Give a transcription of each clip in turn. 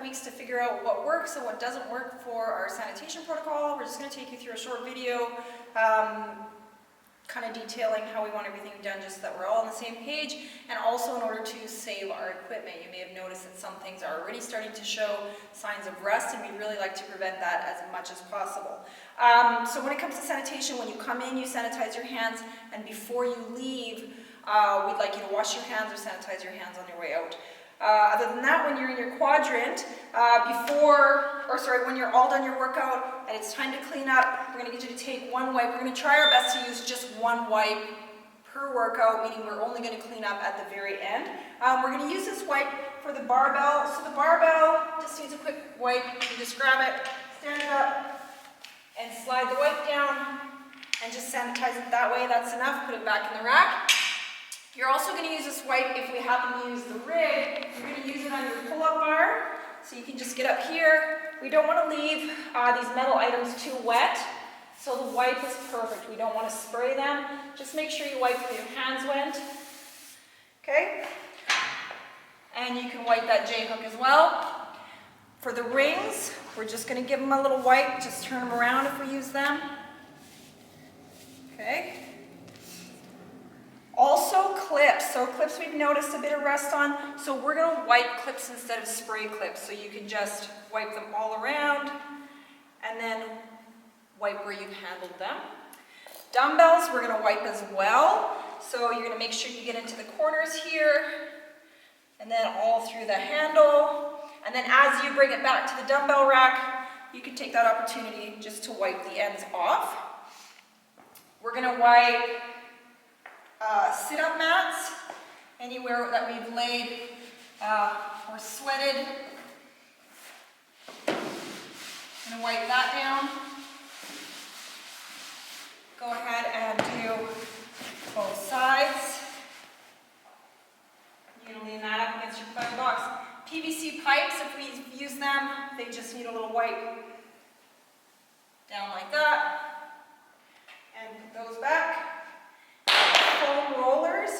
weeks to figure out what works and what doesn't work for our sanitation protocol. We're just going to take you through a short video kind of detailing how we want everything done just so that we're all on the same page, and also in order to save our equipment. You may have noticed that some things are already starting to show signs of rust, and we'd really like to prevent that as much as possible. So when it comes to sanitation, when you come in, you sanitize your hands, and before you leave, we'd like you to wash your hands or sanitize your hands on your way out. Other than that, when you're in your quadrant, when you're all done your workout and it's time to clean up, we're going to get you to take one wipe. We're going to try our best to use just one wipe per workout, meaning we're only going to clean up at the very end. We're going to use this wipe for the barbell. So the barbell just needs a quick wipe. You just grab it, stand it up, and slide the wipe down, and just sanitize it that way. That's enough. Put it back in the rack. You're also going to use this wipe if we happen to use the rig. You're going to use it on your pull-up bar, so you can just get up here. We don't want to leave these metal items too wet, so the wipe is perfect. We don't want to spray them. Just make sure you wipe where your hands went. Okay? And you can wipe that J-hook as well. For the rings, we're just going to give them a little wipe. Just turn them around if we use them. Okay? Also clips. So clips we've noticed a bit of rust on, so we're going to wipe clips instead of spray clips. So you can just wipe them all around and then wipe where you've handled them. Dumbbells we're going to wipe as well. So you're going to make sure you get into the corners here and then all through the handle. And then as you bring it back to the dumbbell rack, you can take that opportunity just to wipe the ends off. We're going to wipe sit-up mats, anywhere that we've laid or sweated. I'm going to wipe that down. Go ahead and do both sides. You're going to lean that up against your Plyo box. PVC pipes, if we use them, they just need a little wipe down like that. And put those back. Foam rollers,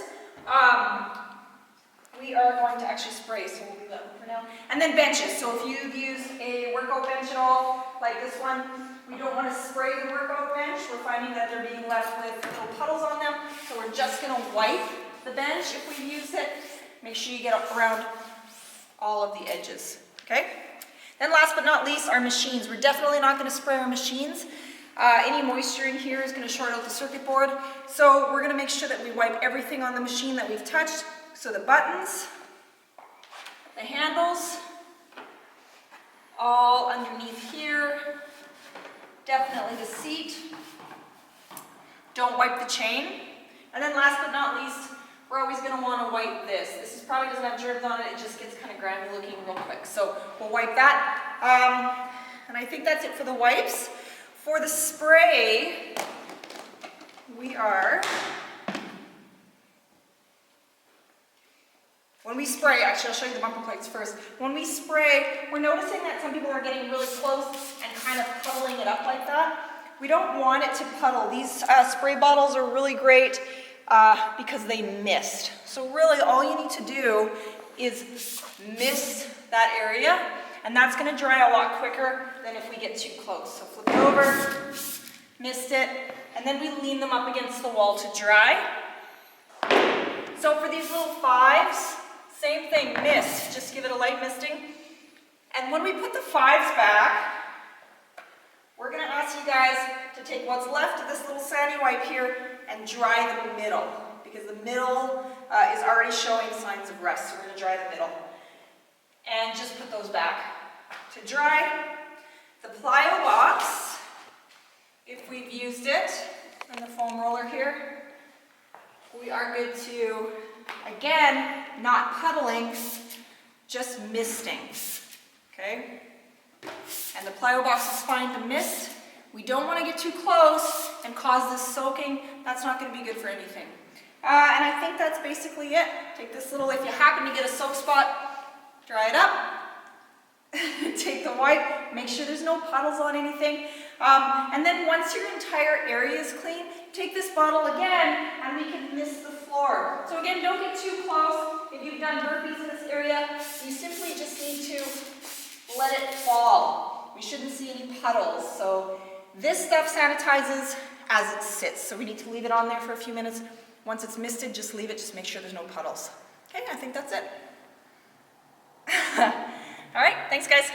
we are going to actually spray, so we'll do that for now. And then benches, so if you've used a workout bench at all, like this one, we don't want to spray the workout bench. We're finding that they're being left with little puddles on them, so we're just going to wipe the bench if we've used it. Make sure you get up around all of the edges, okay? Then last but not least, our machines. We're definitely not going to spray our machines. Any moisture in here is going to short out the circuit board. So we're going to make sure that we wipe everything on the machine that we've touched. So the buttons, the handles, all underneath here. Definitely the seat. Don't wipe the chain. And then last but not least, we're always going to want to wipe this. This is probably doesn't have germs on it. It just gets kind of grimy looking real quick. So we'll wipe that. And I think that's it for the wipes. For the spray, when we spray, actually I'll show you the bumper plates first. When we spray, we're noticing that some people are getting really close and kind of puddling it up like that. We don't want it to puddle. These spray bottles are really great because they mist. So really all you need to do is mist that area, and that's going to dry a lot quicker than if we get too close. So flip it over, mist it, and then we lean them up against the wall to dry. So for these little fives, same thing, mist. Just give it a light misting. And when we put the fives back, we're going to ask you guys to take what's left of this little sani wipe here and dry the middle, because the middle is already showing signs of rust. So we're going to dry the middle. And just put those back to dry. The Plyo box, if we've used it, and the foam roller here, we are good to, again, not puddling, just misting, okay? And the Plyo box is fine to mist. We don't want to get too close and cause this soaking. That's not going to be good for anything. And I think that's basically it. Take this little, if you happen to get a soak spot, dry it up, take the wipe, make sure there's no puddles on anything. And then once your entire area is clean, take this bottle again and we can mist the floor. So again, don't get too close. If you've done burpees in this area, you simply just need to We shouldn't see any puddles. So this stuff sanitizes as it sits. So we need to leave it on there for a few minutes. Once it's misted, just leave it, just make sure there's no puddles. Okay, I think that's it. All right, thanks guys.